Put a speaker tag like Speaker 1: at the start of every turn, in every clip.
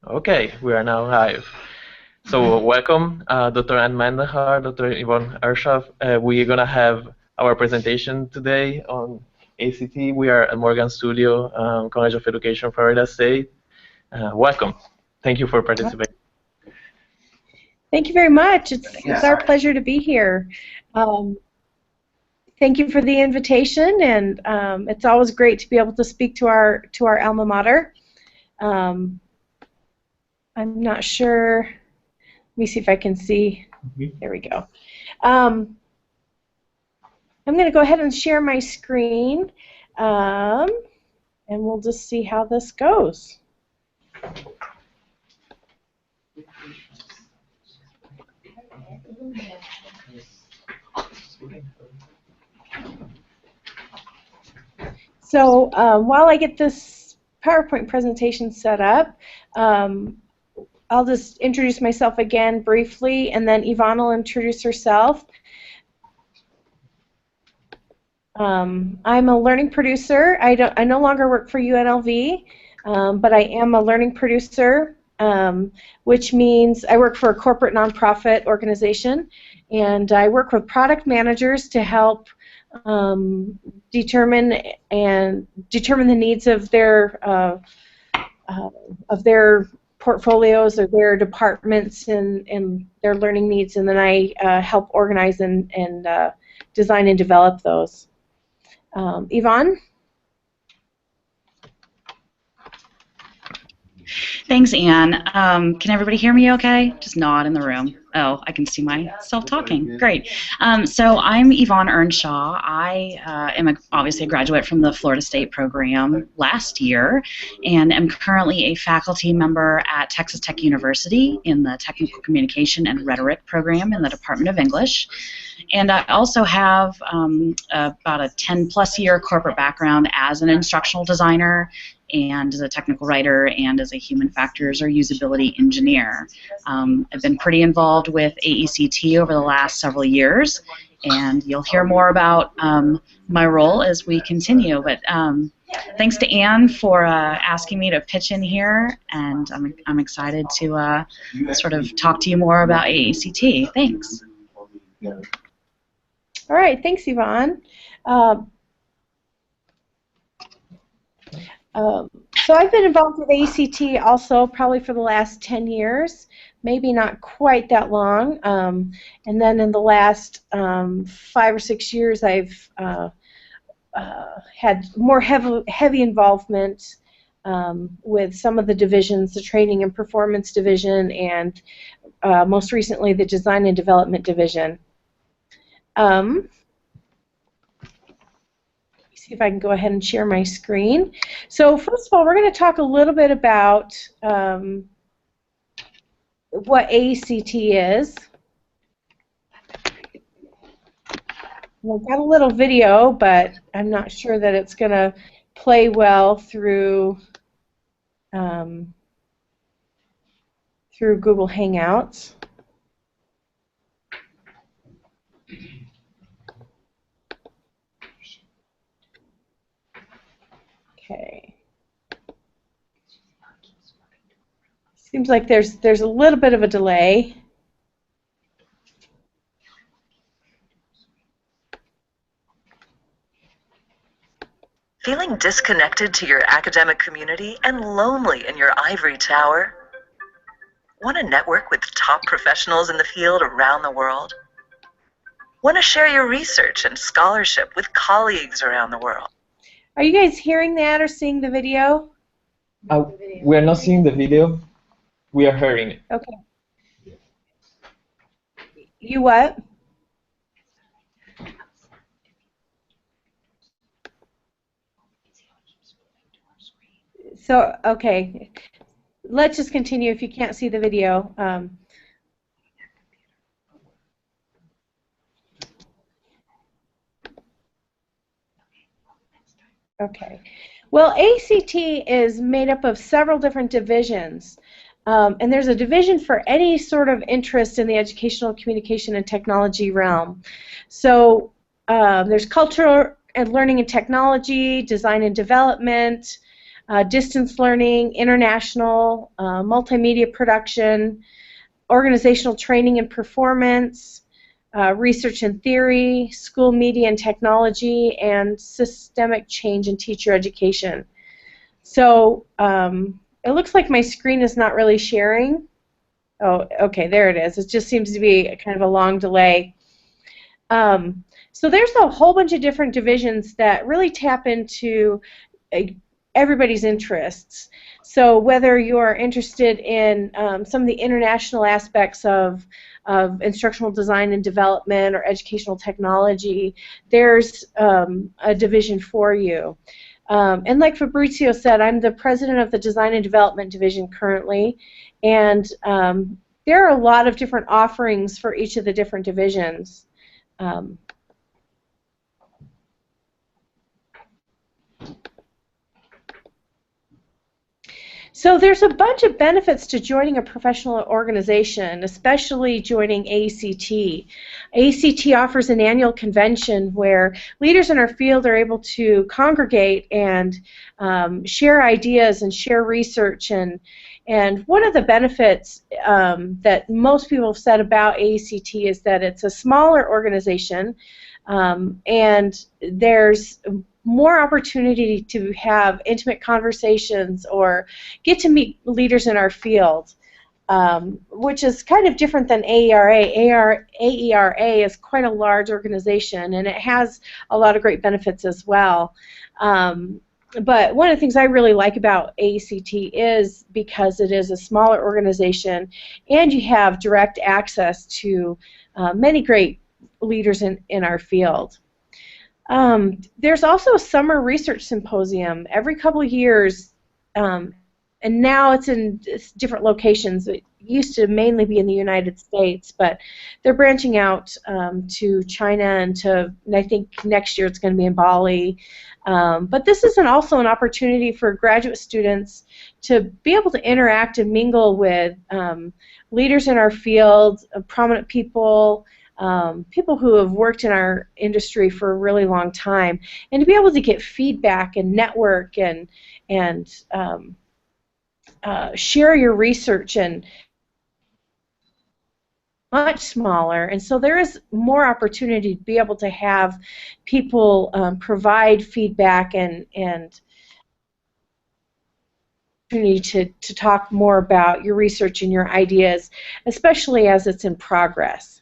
Speaker 1: Okay, we are now live. So welcome, Dr. Ann Mendenhall, Dr. Yvonne Ershoff. We're gonna have our presentation today on ACT. We are at Morgan Studio, College of Education, Florida State. Welcome. Thank you for participating.
Speaker 2: Thank you very much. It's our pleasure to be here. Thank you for the invitation, and it's always great to be able to speak to our alma mater. I'm not sure. Let me see if I can see. There we go. I'm going to go ahead and share my screen, and we'll just see how this goes. So while I get this PowerPoint presentation set up, I'll just introduce myself again briefly, and then Yvonne will introduce herself. I'm a learning producer. I no longer work for UNLV, but I am a learning producer, which means I work for a corporate nonprofit organization, and I work with product managers to help determine the needs of their portfolios or their departments and their learning needs, and then I help organize and design and develop those. Yvonne?
Speaker 3: Thanks, Anne. Can everybody hear me okay? Just nod in the room. Oh, I can see myself talking. Great. So I'm Yvonne Earnshaw. I am obviously a graduate from the Florida State program last year, and am currently a faculty member at Texas Tech University in the Technical Communication and Rhetoric program in the Department of English. And I also have about a 10-plus year corporate background as an instructional designer and as a technical writer and as a human factors or usability engineer. I've been pretty involved with AECT over the last several years, and you'll hear more about my role as we continue. But thanks to Anne for asking me to pitch in here, and I'm excited to sort of talk to you more about AECT. Thanks.
Speaker 2: All right, thanks, Yvonne. So I've been involved with AECT also probably for the last 10 years, maybe not quite that long. And then in the last 5 or 6 years, I've had more heavy involvement with some of the divisions, the training and performance division, and most recently the design and development division. See if I can go ahead and share my screen. So first of all, we're going to talk a little bit about what AECT is. I've got a little video, but I'm not sure that it's going to play well through Google Hangouts. Okay. Seems like there's a little bit of a delay.
Speaker 4: Feeling disconnected to your academic community and lonely in your ivory tower? Want to network with top professionals in the field around the world? Want to share your research and scholarship with colleagues around the world?
Speaker 2: Are you guys hearing that or seeing the video?
Speaker 1: We are not seeing the video. We are hearing it.
Speaker 2: Okay. You what? So, okay. Let's just continue if you can't see the video. Okay. Well, ACT is made up of several different divisions, and there's a division for any sort of interest in the educational communication and technology realm. So there's cultural and learning and technology, design and development, distance learning, international, multimedia production, organizational training and performance, research and theory, school media and technology, and systemic change in teacher education. So it looks like my screen is not really sharing. Oh, okay, there it is. It just seems to be kind of a long delay. So there's a whole bunch of different divisions that really tap into everybody's interests. So whether you're interested in some of the international aspects of instructional design and development or educational technology, there's a division for you. And like Fabrizio said, I'm the president of the Design and Development Division currently, and there are a lot of different offerings for each of the different divisions. So there's a bunch of benefits to joining a professional organization, especially joining AECT. AECT offers an annual convention where leaders in our field are able to congregate and share ideas and share research. And one of the benefits that most people have said about AECT is that it's a smaller organization, and there's more opportunity to have intimate conversations or get to meet leaders in our field, which is kind of different than AERA. AERA is quite a large organization, and it has a lot of great benefits as well. But one of the things I really like about AECT is because it is a smaller organization, and you have direct access to many great leaders in our field. There's also a summer research symposium every couple of years, and now it's in different locations. It used to mainly be in the United States, but they're branching out to China, and I think next year it's going to be in Bali. But this is also an opportunity for graduate students to be able to interact and mingle with leaders in our field, prominent people, people who have worked in our industry for a really long time, and to be able to get feedback and network and share your research, and much smaller. And so there is more opportunity to be able to have people provide feedback and opportunity to talk more about your research and your ideas, especially as it's in progress.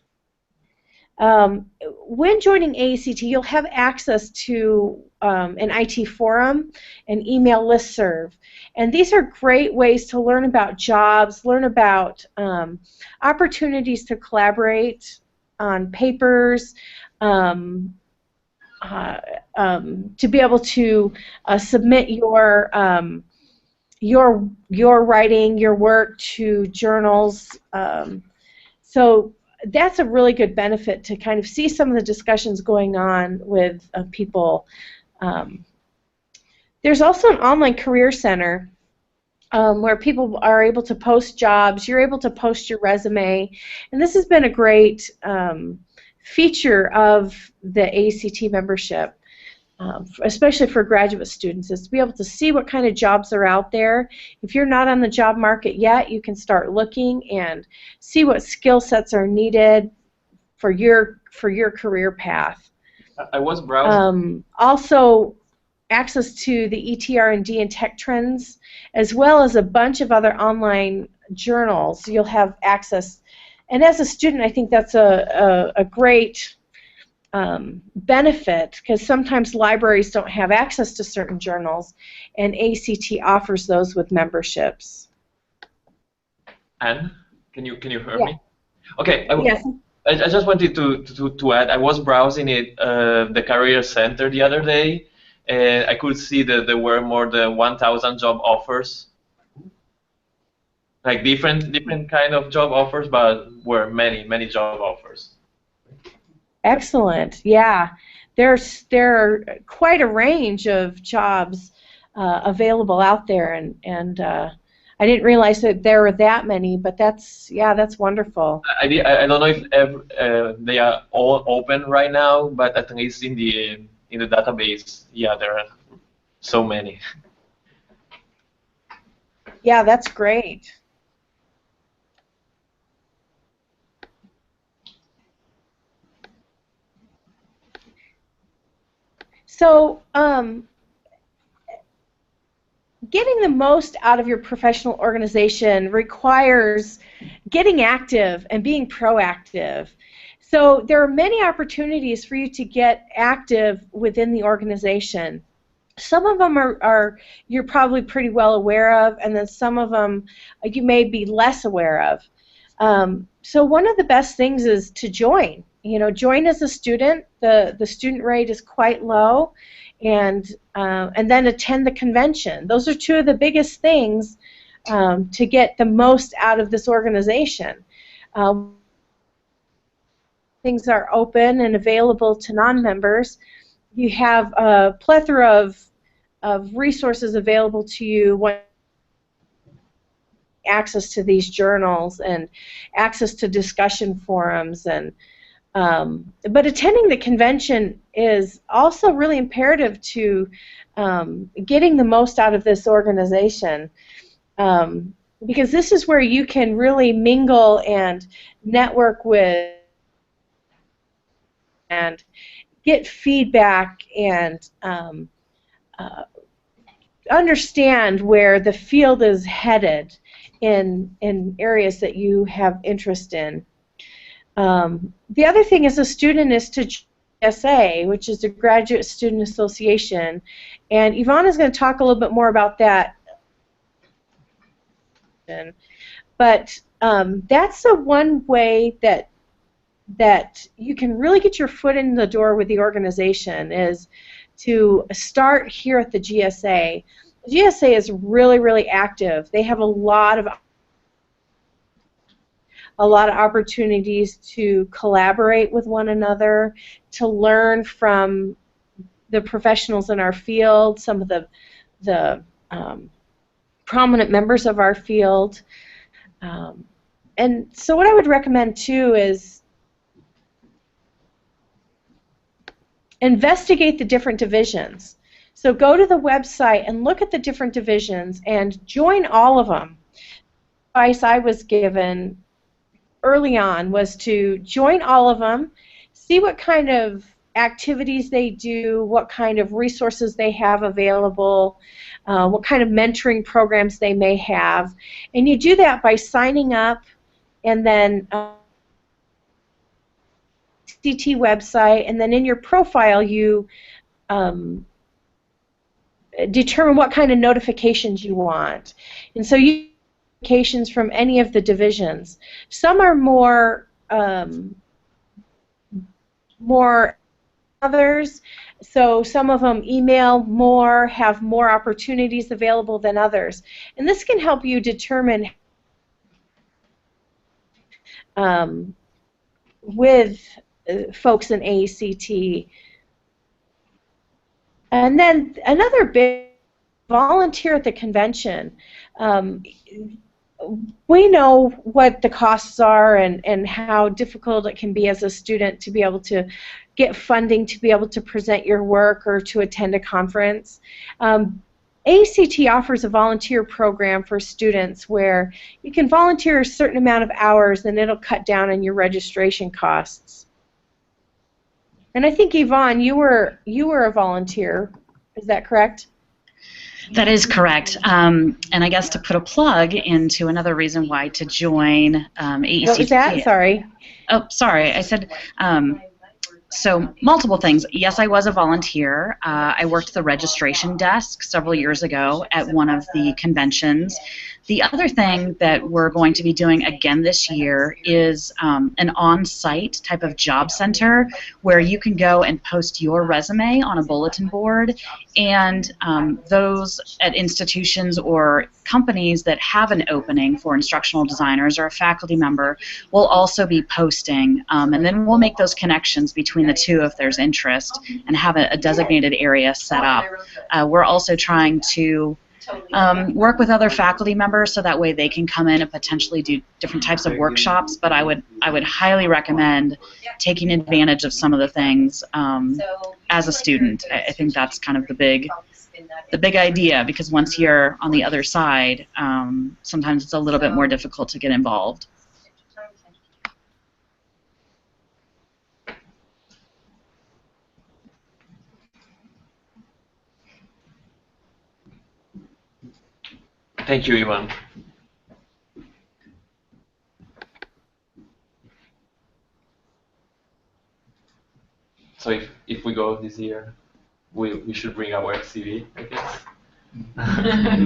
Speaker 2: When joining AECT, you'll have access to an IT forum, an email listserv, and these are great ways to learn about jobs, learn about opportunities to collaborate on papers, to be able to submit your writing, your work to journals. So that's a really good benefit, to kind of see some of the discussions going on with people. There's also an online career center where people are able to post jobs. You're able to post your resume, and this has been a great feature of the AECT membership, especially for graduate students, is to be able to see what kind of jobs are out there. If you're not on the job market yet, you can start looking and see what skill sets are needed for your career path.
Speaker 1: I was browsing.
Speaker 2: Also, access to the ETR&D and Tech Trends, as well as a bunch of other online journals. You'll have access, and as a student, I think that's a great benefit, because sometimes libraries don't have access to certain journals, and AECT offers those with memberships.
Speaker 1: Anne, can you hear
Speaker 2: Yeah.
Speaker 1: me? Okay.
Speaker 2: Yes.
Speaker 1: I just wanted to add. I was browsing the Career Center the other day, and I could see that there were more than 1,000 job offers, like different kind of job offers, but were many job offers.
Speaker 2: Excellent. Yeah, there are quite a range of jobs available out there, and I didn't realize that there were that many. But that's wonderful.
Speaker 1: I don't know if they are all open right now, but at least in the database, yeah, there are so many.
Speaker 2: Yeah, that's great. So, getting the most out of your professional organization requires getting active and being proactive. So there are many opportunities for you to get active within the organization. Some of them are you're probably pretty well aware of, and then some of them you may be less aware of. So one of the best things is to join. You know, join as a student. The student rate is quite low, and then attend the convention. Those are two of the biggest things to get the most out of this organization. Things are open and available to non-members. You have a plethora of resources available to you, access to these journals and access to discussion forums, and but attending the convention is also really imperative to getting the most out of this organization, because this is where you can really mingle and network with and get feedback and understand where the field is headed in areas that you have interest in. The other thing as a student is to ISSA, which is the Graduate Student Association, and Yvonne is going to talk a little bit more about that. But that's the one way that you can really get your foot in the door with the organization, is to start here at the GSA. The GSA is really, really active. They have a lot of opportunities to collaborate with one another, to learn from the professionals in our field, some of the prominent members of our field. And so what I would recommend too is investigate the different divisions. So go to the website and look at the different divisions and join all of them. The advice I was given early on was to join all of them, see what kind of activities they do, what kind of resources they have available, what kind of mentoring programs they may have. And you do that by signing up, and then ISSA website, and then in your profile you determine what kind of notifications you want. And so you notifications from any of the divisions. Some are more others, so some of them email more, have more opportunities available than others. And this can help you determine with folks in AECT. And then another big, volunteer at the convention. We know what the costs are and how difficult it can be as a student to be able to get funding to be able to present your work or to attend a conference. AECT offers a volunteer program for students where you can volunteer a certain amount of hours and it'll cut down on your registration costs. And I think, Yvonne, you were a volunteer. Is that correct?
Speaker 3: That is correct. And I guess to put a plug into another reason why to join AECT.
Speaker 2: What was that? Sorry.
Speaker 3: Oh, sorry. I said, so multiple things. Yes, I was a volunteer. I worked the registration desk several years ago at one of the conventions. The other thing that we're going to be doing again this year is an on-site type of job center where you can go and post your resume on a bulletin board, and those at institutions or companies that have an opening for instructional designers or a faculty member will also be posting, and then we'll make those connections between the two if there's interest and have a designated area set up. We're also trying to work with other faculty members so that way they can come in and potentially do different types of workshops, but I would highly recommend taking advantage of some of the things as a student. I think that's kind of the big the big idea, because once you're on the other side, sometimes it's a little bit more difficult to get involved.
Speaker 1: Thank you, Ivan. So if we go this year, we should bring our CV, I guess.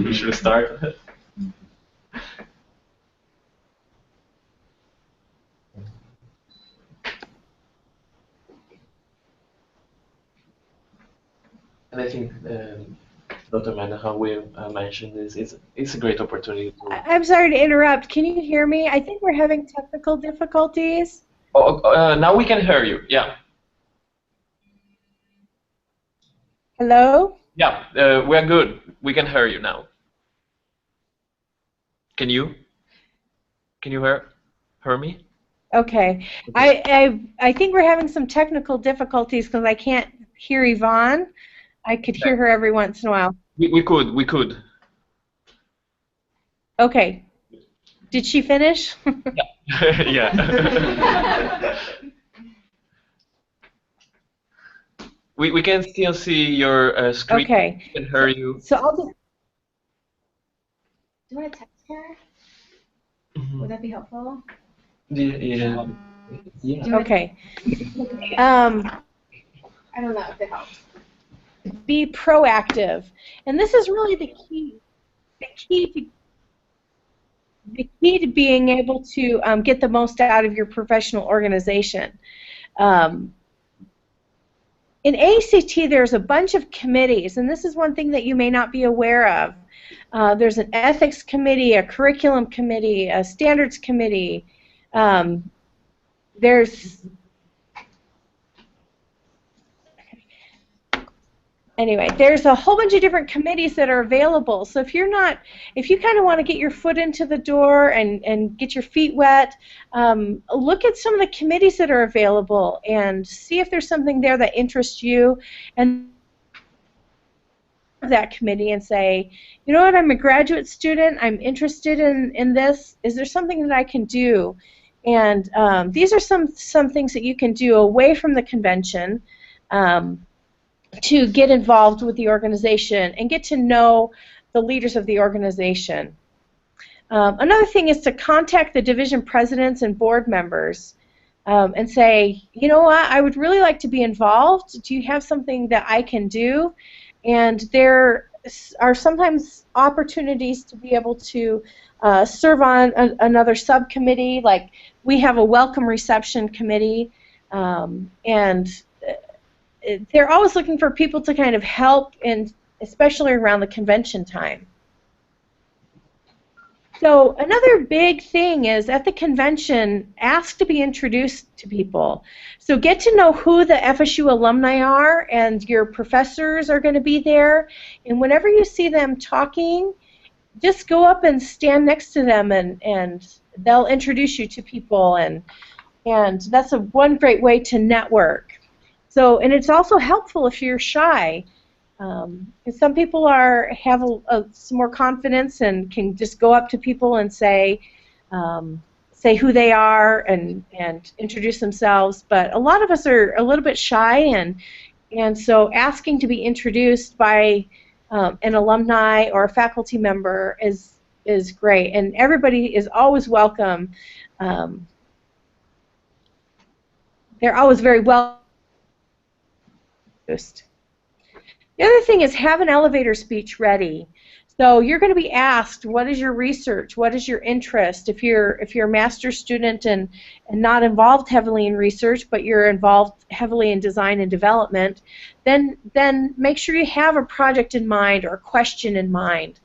Speaker 1: We should start. And I think Dr. Mendenhall will mention this. It's a great opportunity.
Speaker 2: I'm sorry to interrupt. Can you hear me? I think we're having technical difficulties.
Speaker 1: Oh, now we can hear you. Yeah.
Speaker 2: Hello?
Speaker 1: Yeah, we're good. We can hear you now. Can you? Can you hear me?
Speaker 2: Okay. I think we're having some technical difficulties because I can't hear Yvonne. I could hear her every once in a while.
Speaker 1: We could.
Speaker 2: Okay. Did she finish?
Speaker 1: Yeah. Yeah. We can still see your screen.
Speaker 2: Okay.
Speaker 1: We can hear you.
Speaker 2: So I'll just.
Speaker 5: Do you want to text her? Would that be helpful?
Speaker 1: Yeah.
Speaker 2: Okay.
Speaker 5: I don't know if it helps.
Speaker 2: Be proactive, and this is really the key. The key to being able to get the most out of your professional organization. In AECT, there's a bunch of committees, and this is one thing that you may not be aware of. There's an ethics committee, a curriculum committee, a standards committee. There's a whole bunch of different committees that are available. So if you kind of want to get your foot into the door and get your feet wet, look at some of the committees that are available and see if there's something there that interests you, and that committee and say, you know what, I'm a graduate student, I'm interested in this. Is there something that I can do? And these are some things that you can do away from the convention. To get involved with the organization and get to know the leaders of the organization. Another thing is to contact the division presidents and board members and say, you know what, I would really like to be involved. Do you have something that I can do? And there are sometimes opportunities to be able to serve on another subcommittee. Like we have a welcome reception committee, and they're always looking for people to kind of help, and especially around the convention time. So another big thing is at the convention, ask to be introduced to people. So get to know who the FSU alumni are, and your professors are going to be there. And whenever you see them talking, just go up and stand next to them, and they'll introduce you to people. And that's one great way to network. So, and it's also helpful if you're shy. Some people have some more confidence and can just go up to people and say who they are and introduce themselves. But a lot of us are a little bit shy, and so asking to be introduced by an alumni or a faculty member is great. And everybody is always welcome. They're always very welcome. The other thing is have an elevator speech ready. So you're going to be asked, what is your research? What is your interest? If you're a master's student and not involved heavily in research, but you're involved heavily in design and development, then make sure you have a project in mind or a question in mind.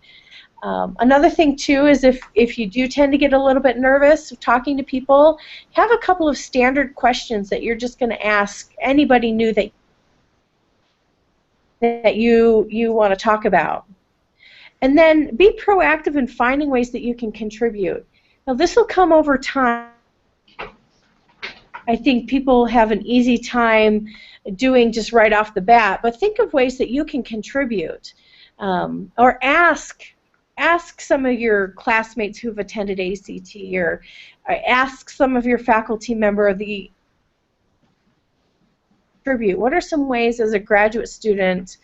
Speaker 2: Another thing too is if you do tend to get a little bit nervous talking to people, have a couple of standard questions that you're just going to ask anybody new that you want to talk about. And then be proactive in finding ways that you can contribute. Now this will come over time. I think people have an easy time doing just right off the bat, but think of ways that you can contribute. or ask some of your classmates who've attended ACT, or ask some of your faculty member the contribute. What are some ways as a graduate student,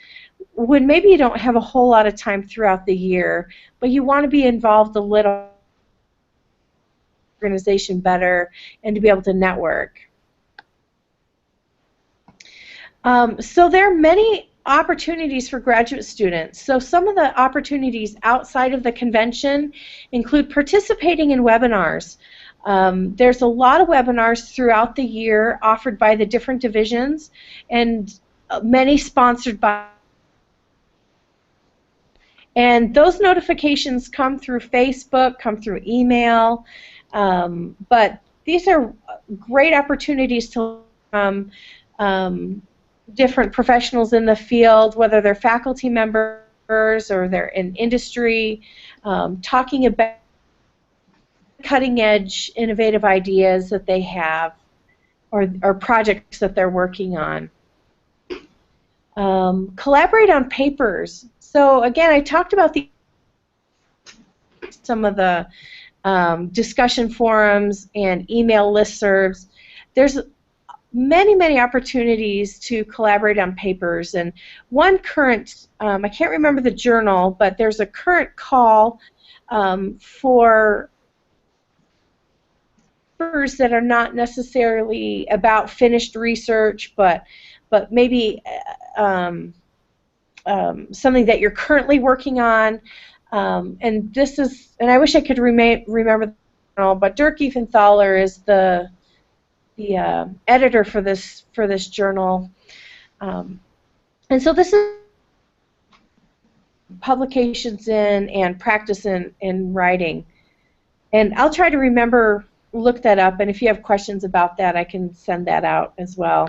Speaker 2: when maybe you don't have a whole lot of time throughout the year, but you want to be involved a little organization better and to be able to network? So there are many opportunities for graduate students. So some of the opportunities outside of the convention include participating in webinars. There's a lot of webinars throughout the year offered by the different divisions, and many sponsored by. And those notifications come through Facebook, come through email, but these are great opportunities to different professionals in the field, whether they're faculty members or they're in industry, talking about cutting-edge, innovative ideas that they have, or projects that they're working on. Collaborate on papers. So again, I talked about some of the discussion forums and email listservs. There's many opportunities to collaborate on papers, and one current, I can't remember the journal, but there's a current call for papers that are not necessarily about finished research, but maybe something that you're currently working on, and this is, and I wish I could remember the journal, but Dirk Eventhaler is the editor for this journal, and so this is publications in and practice in writing, and I'll try to look that up, and if you have questions about that, I can send that out as well.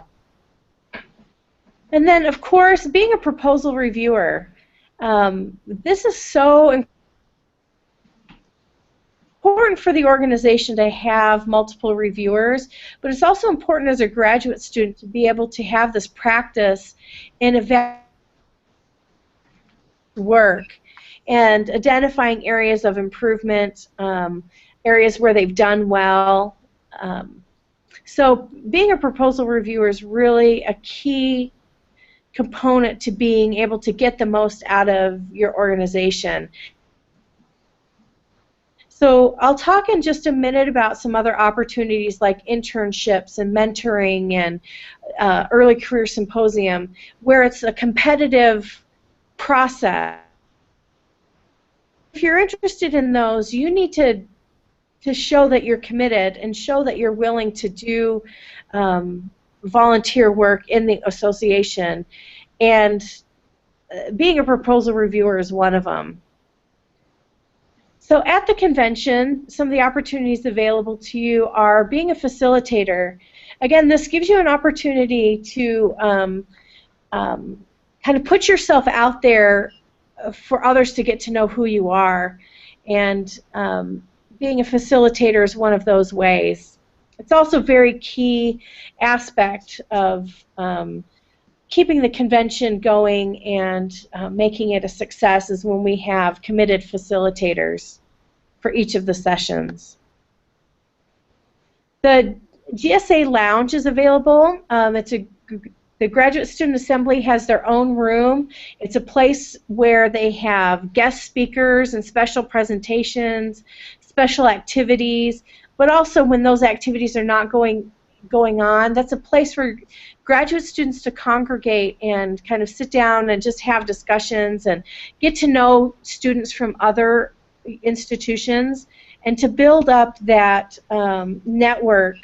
Speaker 2: And then, of course, being a proposal reviewer. This is so important for the organization to have multiple reviewers, but it's also important as a graduate student to be able to have this practice in evaluating work and identifying areas of improvement, areas where they've done well. So being a proposal reviewer is really a key component to being able to get the most out of your organization. So I'll talk in just a minute about some other opportunities like internships and mentoring and early career symposium, where it's a competitive process. If you're interested in those, you need to show that you're committed and show that you're willing to do volunteer work in the association, and being a proposal reviewer is one of them. So at the convention, some of the opportunities available to you are being a facilitator. Again, this gives you an opportunity to kind of put yourself out there for others to get to know who you are, and being a facilitator is one of those ways. It's also a very key aspect of keeping the convention going and making it a success is when we have committed facilitators for each of the sessions. The GSA Lounge is available. The Graduate Student Assembly has their own room. It's a place where they have guest speakers and special presentations, special activities, but also when those activities are not going on, that's a place for graduate students to congregate and kind of sit down and just have discussions and get to know students from other institutions and to build up that network.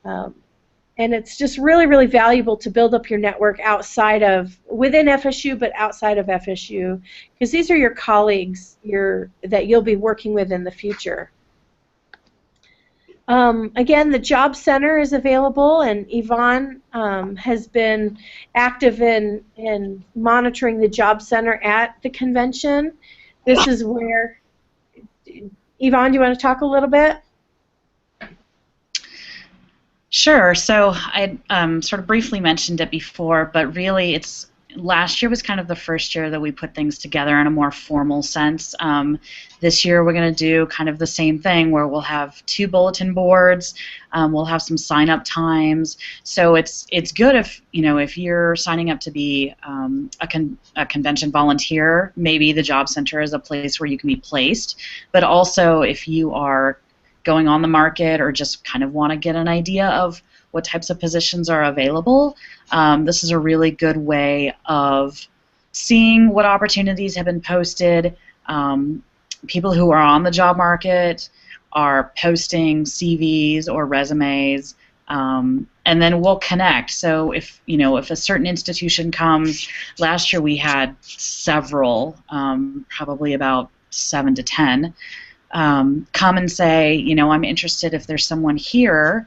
Speaker 2: And it's just really valuable to build up your network within FSU, but outside of FSU, because these are your colleagues that you'll be working with in the future. Again, the Job Center is available, and Yvonne has been active in monitoring the Job Center at the convention. This is where, Yvonne, do you want to talk a little bit?
Speaker 3: Sure. So I sort of briefly mentioned it before, but really it's last year was kind of the first year that we put things together in a more formal sense. This year we're going to do kind of the same thing where we'll have 2 bulletin boards. We'll have some sign-up times. So it's good if you're signing up to be a convention volunteer, maybe the Job Center is a place where you can be placed. But also if you are going on the market or just kind of want to get an idea of what types of positions are available, this is a really good way of seeing what opportunities have been posted. People who are on the job market are posting CVs or resumes, and then we'll connect. So if a certain institution comes, last year we had several, probably about 7 to 10, come and say, I'm interested if there's someone here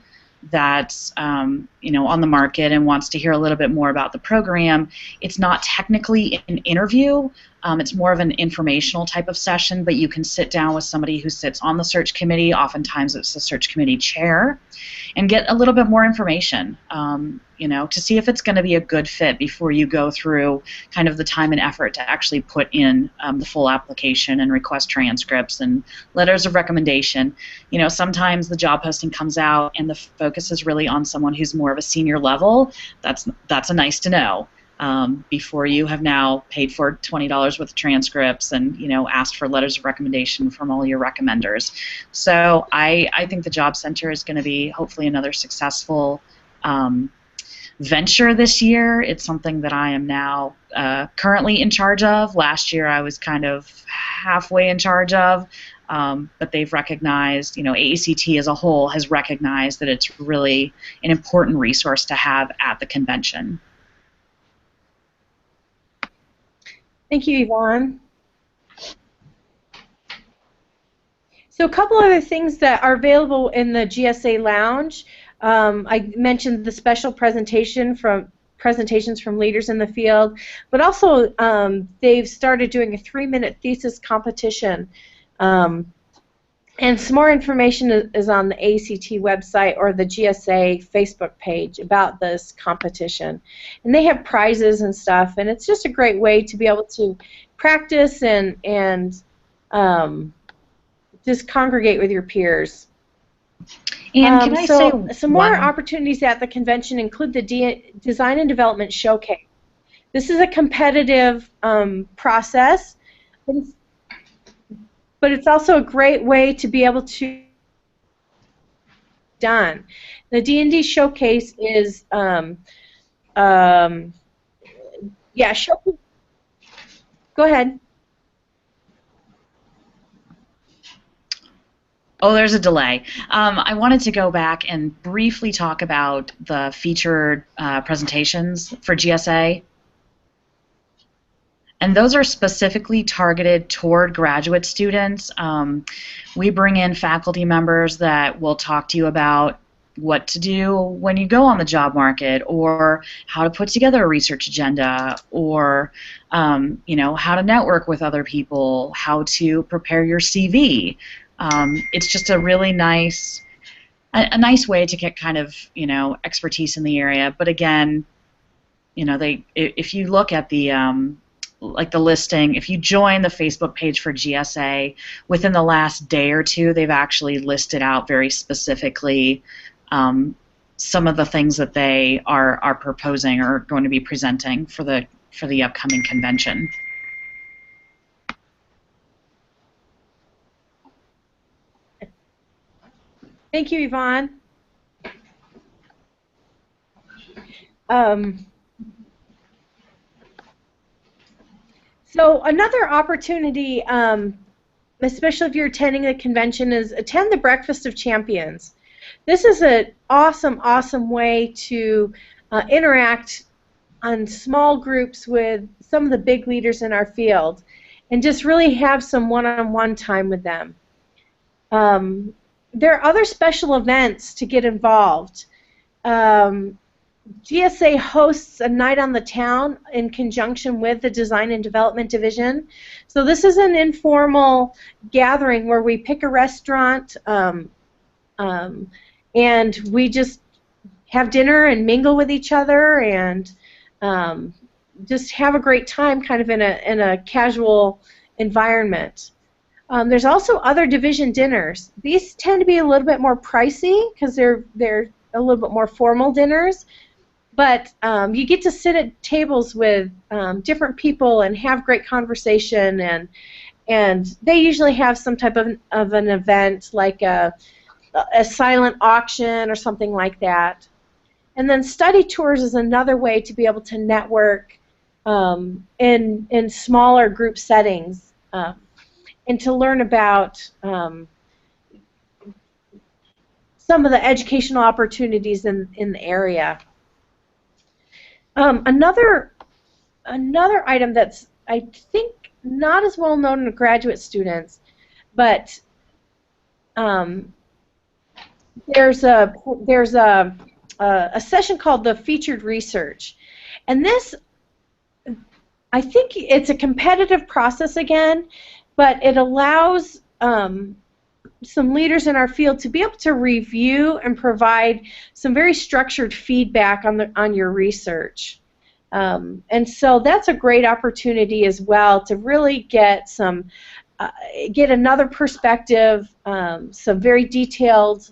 Speaker 3: that's on the market and wants to hear a little bit more about the program. It's not technically an interview. It's more of an informational type of session, but you can sit down with somebody who sits on the search committee. Oftentimes it's the search committee chair, and get a little bit more information, to see if it's going to be a good fit before you go through kind of the time and effort to actually put in the full application and request transcripts and letters of recommendation. Sometimes the job posting comes out and the focus is really on someone who's more of a senior level. That's a nice to know. Before you have now paid for $20 worth of transcripts and asked for letters of recommendation from all your recommenders. So I think the Job Center is going to be hopefully another successful venture this year. It's something that I am now currently in charge of. Last year I was kind of halfway in charge of, but they've recognized, AECT as a whole has recognized that it's really an important resource to have at the convention.
Speaker 2: Thank you, Yvonne. So a couple other things that are available in the GSA Lounge. I mentioned the special presentations from leaders in the field, but also they've started doing a 3-minute thesis competition. And some more information is on the AECT website or the GSA Facebook page about this competition. And they have prizes and stuff, and it's just a great way to be able to practice and just congregate with your peers.
Speaker 3: And can I say
Speaker 2: some more opportunities at the convention include the Design and Development Showcase. This is a competitive process, but it's also a great way to be able to done. The D&D Showcase is showcase. Go ahead.
Speaker 3: Oh, there's a delay. I wanted to go back and briefly talk about the featured presentations for GSA. And those are specifically targeted toward graduate students. We bring in faculty members that will talk to you about what to do when you go on the job market, or how to put together a research agenda, or how to network with other people, how to prepare your CV. It's just a really nice way to get kind of expertise in the area. But again, if you look at the the listing, if you join the Facebook page for GSA, within the last day or two, they've actually listed out very specifically some of the things that they are proposing or going to be presenting for the upcoming convention.
Speaker 2: Thank you, Yvonne. So another opportunity, especially if you're attending the convention, is attend the Breakfast of Champions. This is an awesome, awesome way to interact on small groups with some of the big leaders in our field and just really have some one-on-one time with them. There are other special events to get involved. GSA hosts a night on the town in conjunction with the Design and Development Division. So this is an informal gathering where we pick a restaurant and we just have dinner and mingle with each other and just have a great time kind of in a casual environment. There's also other division dinners. These tend to be a little bit more pricey because they're a little bit more formal dinners, but you get to sit at tables with different people and have great conversation, and they usually have some type of an event like a silent auction or something like that. And then study tours is another way to be able to network in smaller group settings and to learn about some of the educational opportunities in the area. Another item that's, I think, not as well known to graduate students, but there's a session called the Featured Research, and this, I think it's a competitive process again, but it allows some leaders in our field to be able to review and provide some very structured feedback on your research. And so that's a great opportunity as well to really get get another perspective, some very detailed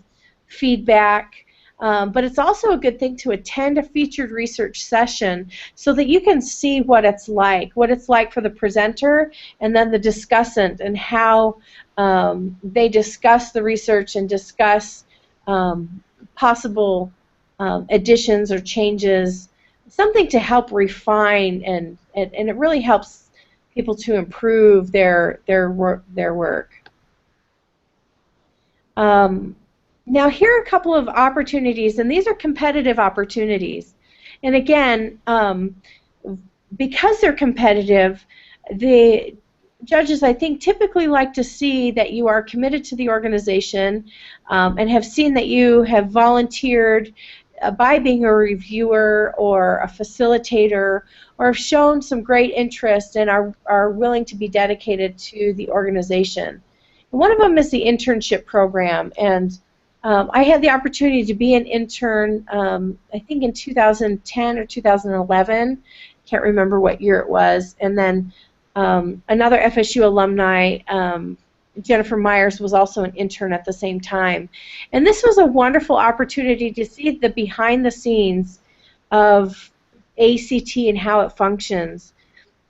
Speaker 2: feedback. But it's also a good thing to attend a featured research session so that you can see what it's like for the presenter and then the discussant, and how they discuss the research and discuss possible additions or changes, something to help refine, and it really helps people to improve their work. Now, here are a couple of opportunities, and these are competitive opportunities. And again, because they're competitive, the judges, I think, typically like to see that you are committed to the organization and have seen that you have volunteered by being a reviewer or a facilitator, or have shown some great interest and are willing to be dedicated to the organization. And one of them is the internship program, and I had the opportunity to be an intern, I think in 2010 or 2011. Can't remember what year it was. And then another FSU alumni, Jennifer Myers, was also an intern at the same time. And this was a wonderful opportunity to see the behind the scenes of AECT and how it functions.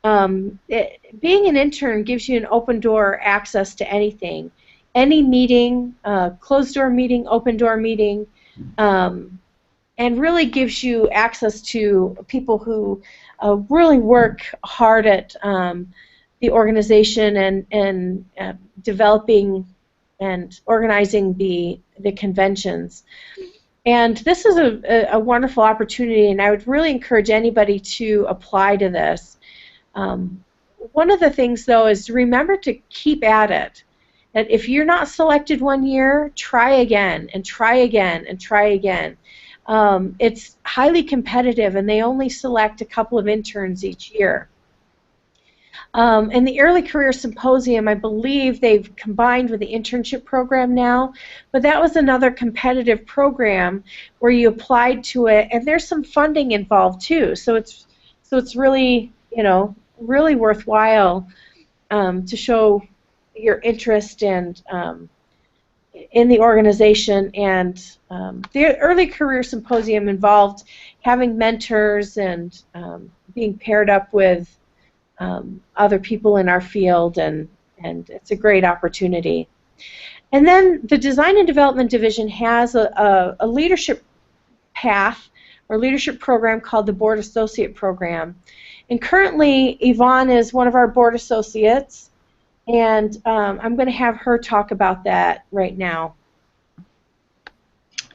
Speaker 2: Being an intern gives you an open door access to anything. Any meeting, closed door meeting, open door meeting, and really gives you access to people who really work hard at the organization and developing and organizing the conventions. And this is a wonderful opportunity, and I would really encourage anybody to apply to this. One of the things, though, is remember to keep at it. That if you're not selected one year, try again and try again and try again. It's highly competitive, and they only select a couple of interns each year. In the Early Career Symposium, I believe they've combined with the internship program now, but that was another competitive program where you applied to it, and there's some funding involved too. So it's really, really worthwhile to show your interest and in the organization. And the Early Career Symposium involved having mentors and being paired up with other people in our field, and it's a great opportunity. And then the Design and Development Division has a leadership path or leadership program called the Board Associate Program. And currently, Yvonne is one of our board associates, and I'm going to have her talk about that right now.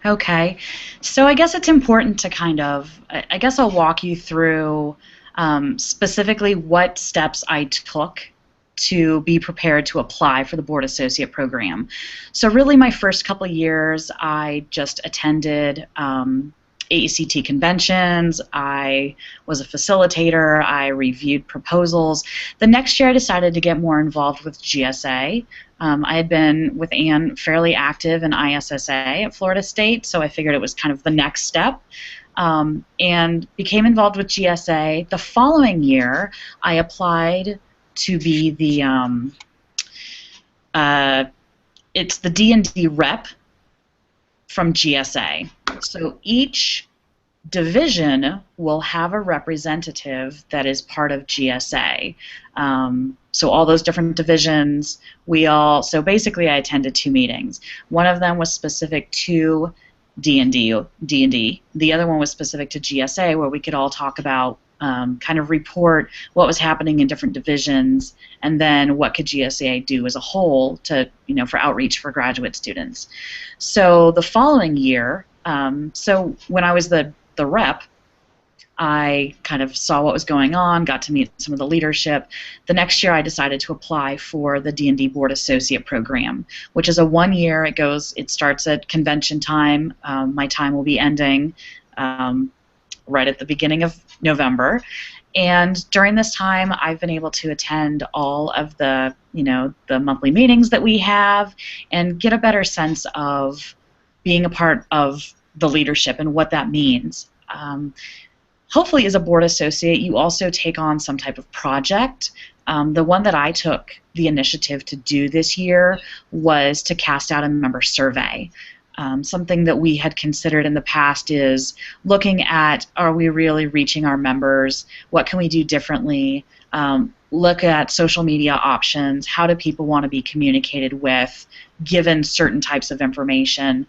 Speaker 3: Okay, so I guess it's important to I guess I'll walk you through specifically what steps I took to be prepared to apply for the Board Associate Program. So really my first couple of years I just attended AECT conventions, I was a facilitator, I reviewed proposals. The next year I decided to get more involved with GSA. I had been with Anne fairly active in ISSA at Florida State, so I figured it was kind of the next step. and became involved with GSA. The following year, I applied to be the it's the D&D rep from GSA. So each division will have a representative that is part of GSA. So all those different divisions, so basically I attended 2 meetings. One of them was specific to D&D. The other one was specific to GSA, where we could all talk about, kind of report what was happening in different divisions, and then what could GSA do as a whole to, for outreach for graduate students. So the following year, so when I was the rep, I kind of saw what was going on, got to meet some of the leadership. The next year I decided to apply for the D&D Board Associate Program, which is a 1-year. It starts at convention time. My time will be ending right at the beginning of November. And during this time, I've been able to attend all of the, the monthly meetings that we have and get a better sense of being a part of the leadership and what that means. Hopefully, as a board associate, you also take on some type of project. The one that I took the initiative to do this year was to cast out a member survey. Something that we had considered in the past is looking at, are we really reaching our members? What can we do differently? Look at social media options. How do people want to be communicated with given certain types of information?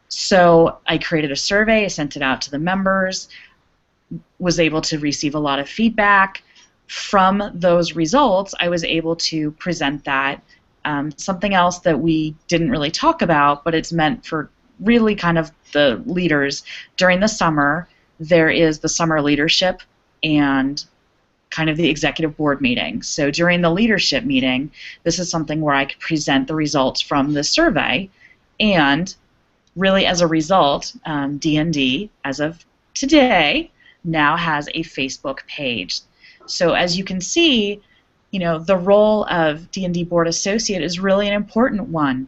Speaker 3: So I created a survey, I sent it out to the members, was able to receive a lot of feedback. From those results, I was able to present that. Something else that we didn't really talk about, but it's meant for really kind of the leaders. During the summer, there is the summer leadership and kind of the executive board meeting. So during the leadership meeting, this is something where I could present the results from the survey, and really as a result, D&D, as of today, now has a Facebook page. So as you can see, the role of D&D Board Associate is really an important one.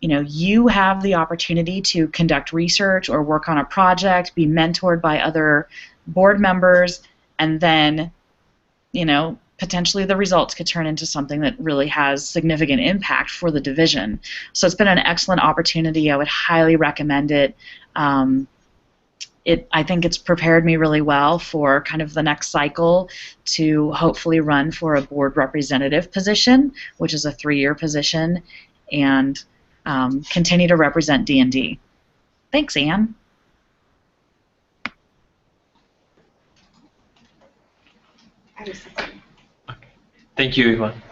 Speaker 3: You have the opportunity to conduct research or work on a project, be mentored by other board members, and then, potentially the results could turn into something that really has significant impact for the division. So it's been an excellent opportunity. I would highly recommend it. I think it's prepared me really well for kind of the next cycle to hopefully run for a board representative position, which is a 3-year position, and continue to represent D&D. Thanks, Anne.
Speaker 1: Thank you, Ivan.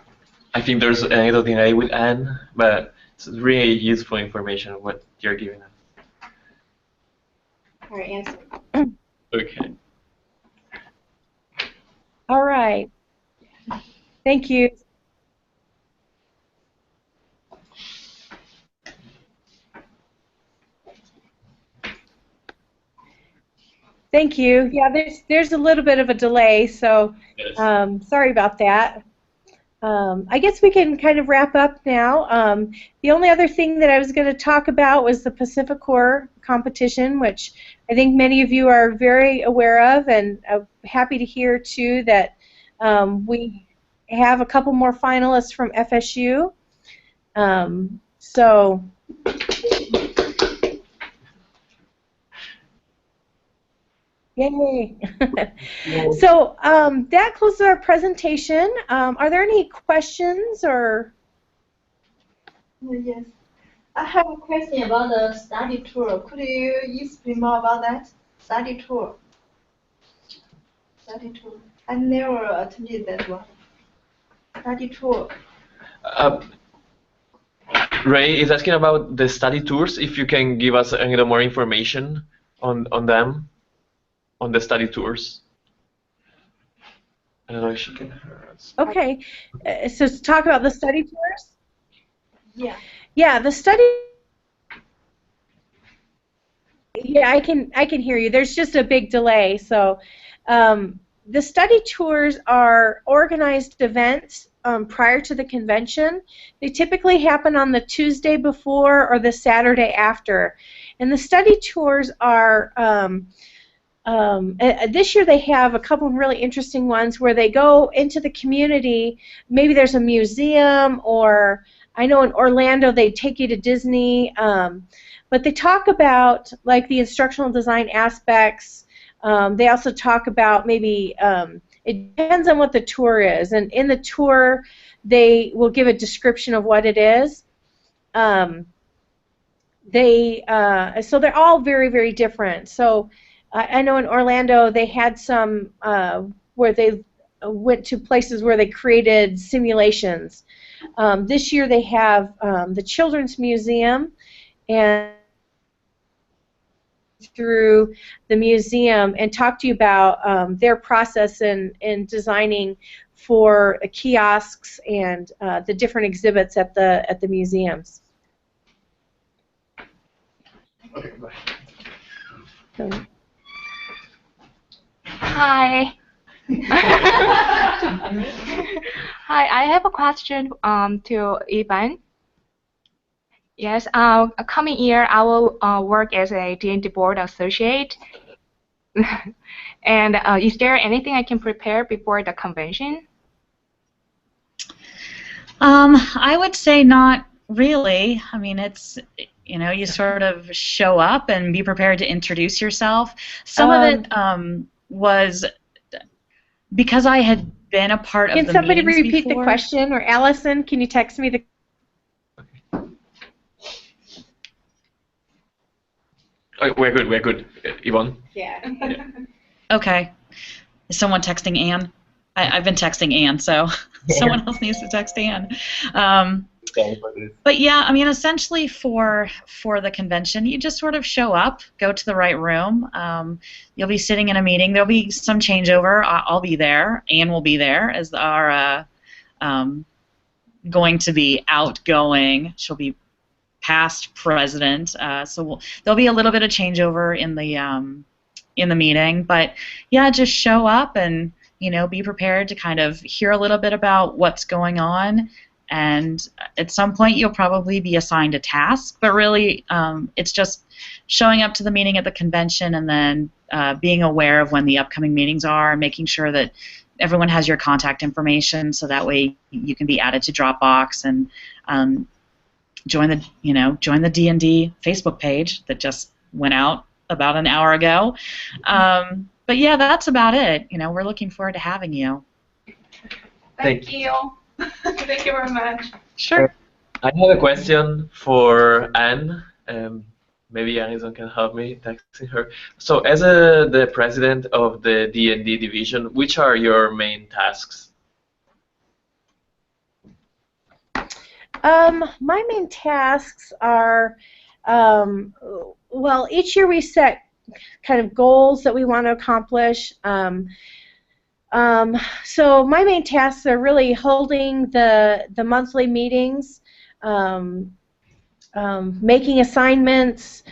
Speaker 1: I think there's anything I would add, but it's really useful information what you're giving us.
Speaker 5: All right, answer.
Speaker 1: Okay.
Speaker 2: All right. Thank you. Thank you. Yeah, there's a little bit of a delay, so
Speaker 1: Yes.
Speaker 2: Sorry about that. I guess we can kind of wrap up now. The only other thing that I was going to talk about was the Pacific Corps competition, which I think many of you are very aware of, and I'm happy to hear, too, that we have a couple more finalists from FSU. Yay! So that closes our presentation. Are there any questions or?
Speaker 5: Yes. I have a question about the study tour. Could you explain more about that? Study tour. Study tour. I never attended that one. Study tour.
Speaker 1: Ray is asking about the study tours, if you can give us a little more information on them. On the study tours. I don't know if she can hear us.
Speaker 2: Okay, so to talk about the study tours?
Speaker 5: Yeah.
Speaker 2: Yeah, the study. Yeah, I can hear you. There's just a big delay. So, the study tours are organized events prior to the convention. They typically happen on the Tuesday before or the Saturday after, and the study tours are. this year they have a couple of really interesting ones where they go into the community. Maybe there's a museum, or I know in Orlando they take you to Disney. But they talk about like the instructional design aspects. They also talk about maybe it depends on what the tour is, and in the tour they will give a description of what it is. So they're all very, very different. So I know in Orlando they had some where they went to places where they created simulations. This year they have the Children's Museum, and through the museum and talk to you about their process in designing for kiosks and the different exhibits at the museums.
Speaker 1: Okay, bye.
Speaker 2: So.
Speaker 6: Hi. Hi, I have a question to Ivan. Yes, coming year I will work as a D&D board associate. And is there anything I can prepare before the convention?
Speaker 3: I would say not really. I mean, it's, you know, you sort of show up and be prepared to introduce yourself. Some of it was because I had been a part of the meetings before.
Speaker 2: Can somebody repeat the question? Or Allison, can you text me the...
Speaker 1: Oh, we're good. Yvonne?
Speaker 2: Yeah.
Speaker 3: Okay. Is someone texting Anne? I've been texting Anne, so someone else needs to text Anne. But yeah, I mean, essentially for the convention, you just sort of show up, go to the right room. You'll be sitting in a meeting. There'll be some changeover. I'll be there. Anne will be there as our going to be outgoing. She'll be past president. So there'll be a little bit of changeover in the meeting. But yeah, just show up and, you know, be prepared to kind of hear a little bit about what's going on. And at some point you'll probably be assigned a task, but really it's just showing up to the meeting at the convention and then being aware of when the upcoming meetings are, making sure that everyone has your contact information so that way you can be added to Dropbox and join the D&D Facebook page that just went out about an hour ago. But yeah, that's about it. You know, we're looking forward to having you.
Speaker 6: Thank you. Thank you very much.
Speaker 3: Sure.
Speaker 1: I have a question for Anne. Maybe Alison can help me texting her. So, as the president of the D&D division, which are your main tasks?
Speaker 2: My main tasks are, well, each year we set kind of goals that we want to accomplish. So my main tasks are really holding the monthly meetings, making assignments,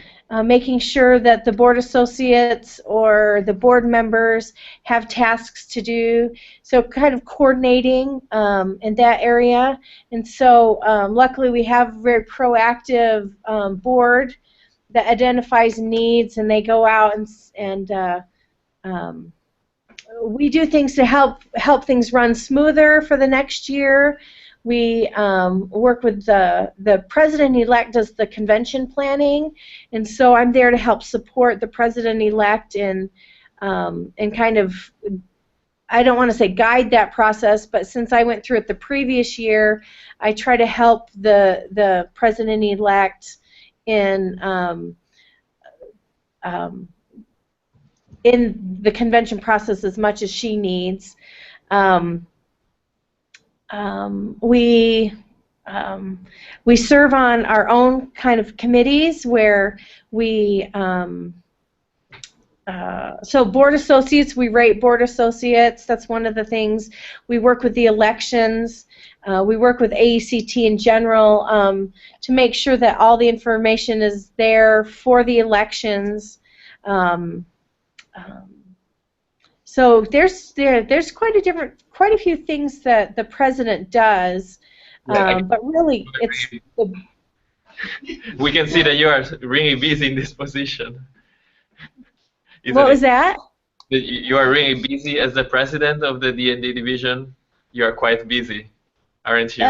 Speaker 2: making sure that the board associates or the board members have tasks to do. So kind of coordinating in that area. And so luckily we have a very proactive board that identifies needs, and they go out and we do things to help things run smoother for the next year. We work with the president-elect does the convention planning, and so I'm there to help support the president-elect in kind of, I don't want to say guide that process, but since I went through it the previous year, I try to help the president-elect in the convention process as much as she needs. We serve on our own kind of committees where we so board associates, we rate board associates. That's one of the things. We work with the elections. We work with AECT in general to make sure that all the information is there for the elections. So there's quite a few things that the president does, but really it's
Speaker 1: we can see that you are really busy in this position.
Speaker 2: What was that?
Speaker 1: You are really busy as the president of the D&D division. You are quite busy, aren't you?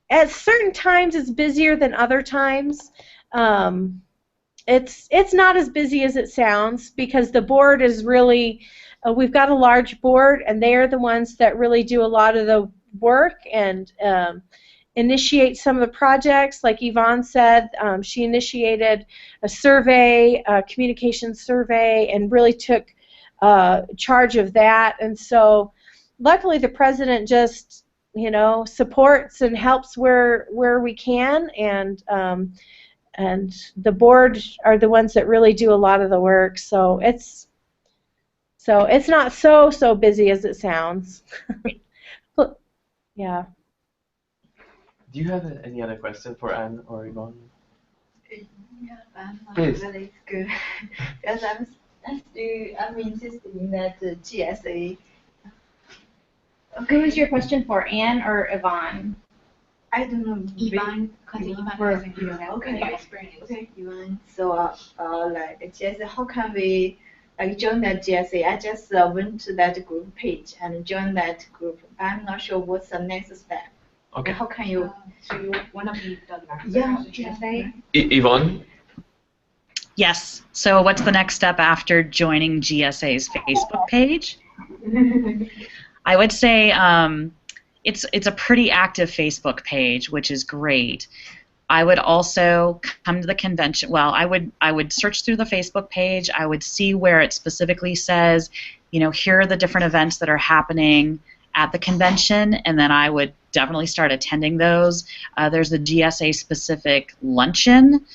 Speaker 2: At certain times, it's busier than other times. It's not as busy as it sounds because the board is really, we've got a large board, and they are the ones that really do a lot of the work and initiate some of the projects. Like Yvonne said, she initiated a survey, a communication survey, and really took charge of that. And so luckily the president just, supports and helps where we can, and the board are the ones that really do a lot of the work. So it's not so busy as it sounds. Yeah.
Speaker 1: Do you have any other question for Anne or Yvonne?
Speaker 5: Yeah,
Speaker 1: Please.
Speaker 5: Really good. Because I'm interested in that GSA.
Speaker 7: Who is your question for, Anne or Yvonne?
Speaker 5: I don't know.
Speaker 7: Yvonne, because Yvonne has
Speaker 5: Okay.
Speaker 7: experience.
Speaker 5: Okay, Yvonne. So, like GSA, how can we join that GSA? I just went to that group page and joined that group. I'm not sure what's the next step.
Speaker 1: Okay.
Speaker 5: How can you?
Speaker 7: So you want to be the director
Speaker 5: Yeah.
Speaker 7: of the GSA?
Speaker 1: Yvonne?
Speaker 3: Yes. So what's the next step after joining GSA's Facebook page? I would say it's a pretty active Facebook page, which is great. I would also come to the convention. Well, I would search through the Facebook page. I would see where it specifically says, here are the different events that are happening at the convention, and then I would definitely start attending those. There's the GSA specific luncheon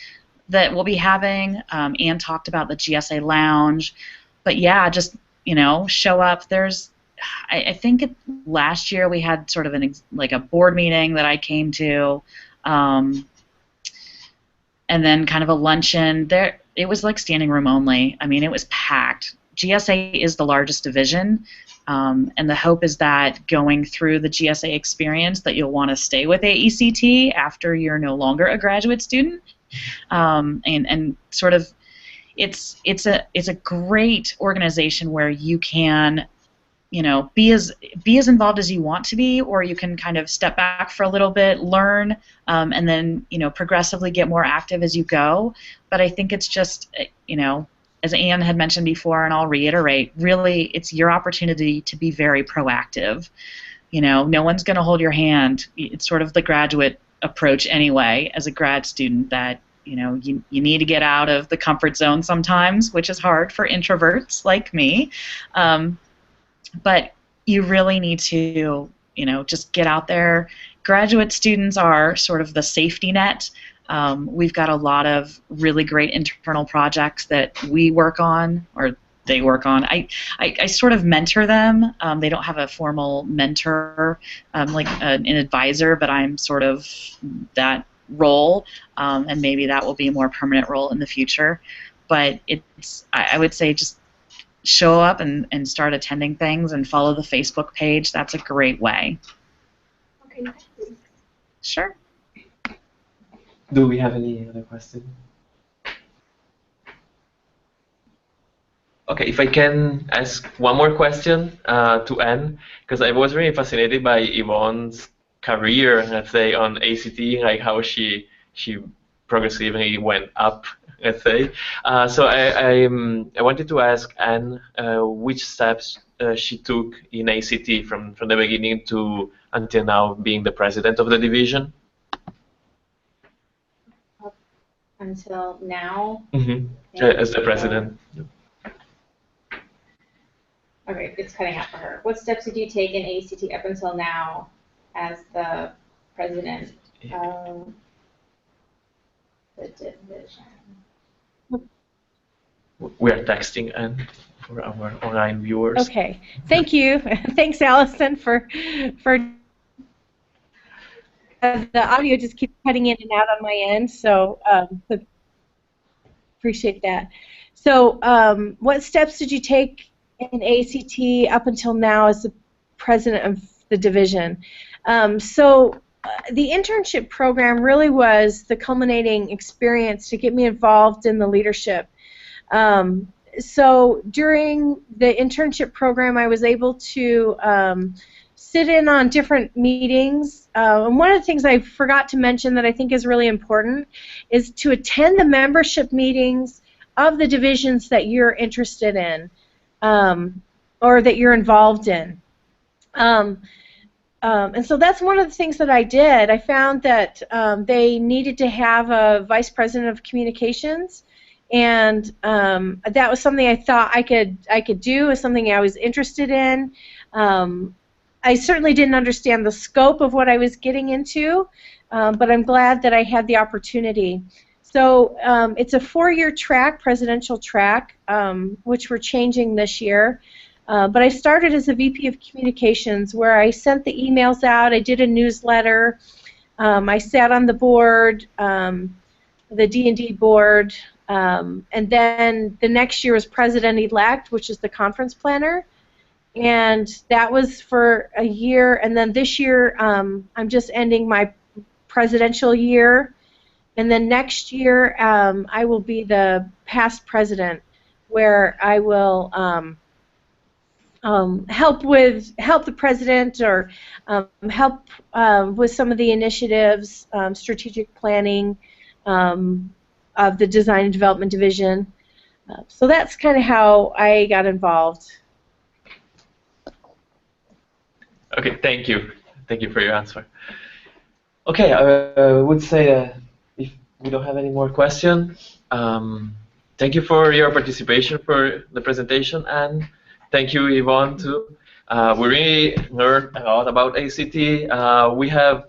Speaker 3: that we'll be having. Anne talked about the GSA lounge, but yeah, just show up. I think last year we had sort of a board meeting that I came to, and then kind of a luncheon. It was like standing room only. I mean, it was packed. GSA is the largest division, and the hope is that going through the GSA experience that you'll want to stay with AECT after you're no longer a graduate student, and sort of it's a great organization where you can be as involved as you want to be, or you can kind of step back for a little bit, learn, and then progressively get more active as you go. But I think it's just as Anne had mentioned before, and I'll reiterate, really it's your opportunity to be very proactive. No one's going to hold your hand. It's sort of the graduate approach anyway, as a grad student, that you need to get out of the comfort zone sometimes, which is hard for introverts like me. But you really need to, just get out there. Graduate students are sort of the safety net. We've got a lot of really great internal projects that we work on, or they work on. I sort of mentor them. They don't have a formal mentor, like an advisor, but I'm sort of that role, and maybe that will be a more permanent role in the future. But I would say just show up and start attending things and follow the Facebook page. That's a great way.
Speaker 5: Okay, thank you.
Speaker 3: Sure.
Speaker 1: Do we have any other questions? Okay, if I can ask one more question to Anne, because I was really fascinated by Yvonne's career, let's say, on ACT, like how she progressively went up, let's say. So I wanted to ask Anne which steps she took in ACT from the beginning to until now being the president of the division.
Speaker 7: Until now.
Speaker 1: Mm-hmm. As the president.
Speaker 7: Okay, it's cutting out for her. What steps did you take in ACT up until now as the president of the division?
Speaker 1: We are texting Anne for our online viewers.
Speaker 2: Okay, thank you. Thanks, Allison, for the audio just keeps cutting in and out on my end, so appreciate that. So what steps did you take in ACT up until now as the president of the division? So the internship program really was the culminating experience to get me involved in the leadership. so during the internship program, I was able to sit in on different meetings. And one of the things I forgot to mention that I think is really important is to attend the membership meetings of the divisions that you're interested in or that you're involved in. And so that's one of the things that I did. I found that they needed to have a vice president of communications, and that was something I thought I could do. It was something I was interested in. I certainly didn't understand the scope of what I was getting into, but I'm glad that I had the opportunity. So it's a 4-year track, presidential track, which we're changing this year. But I started as a VP of Communications, where I sent the emails out, I did a newsletter, I sat on the board, the D&D board, and then the next year was President-elect, which is the conference planner, and that was for a year, and then this year I'm just ending my presidential year, and then next year I will be the past president, where I will help the president or help with some of the initiatives, strategic planning of the design and development division. So that's kind of how I got involved.
Speaker 1: Okay, thank you. Thank you for your answer. Okay, I would say if we don't have any more questions, thank you for your participation for the presentation, and thank you, Yvonne, too. We really learned a lot about AECT. We have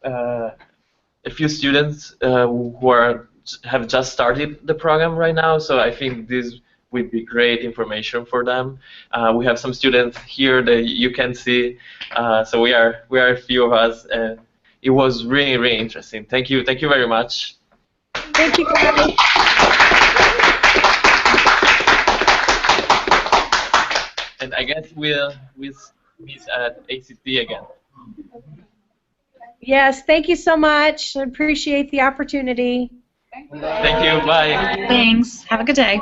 Speaker 1: a few students who have just started the program right now, so I think this would be great information for them. We have some students here that you can see, so we are a few of us, and it was really, really interesting. Thank you very much.
Speaker 2: Thank you, guys.
Speaker 1: And I guess we'll meet at AECT again.
Speaker 2: Yes, thank you so much. I appreciate the opportunity.
Speaker 1: Thank you. Bye.
Speaker 3: Thanks. Have a good day.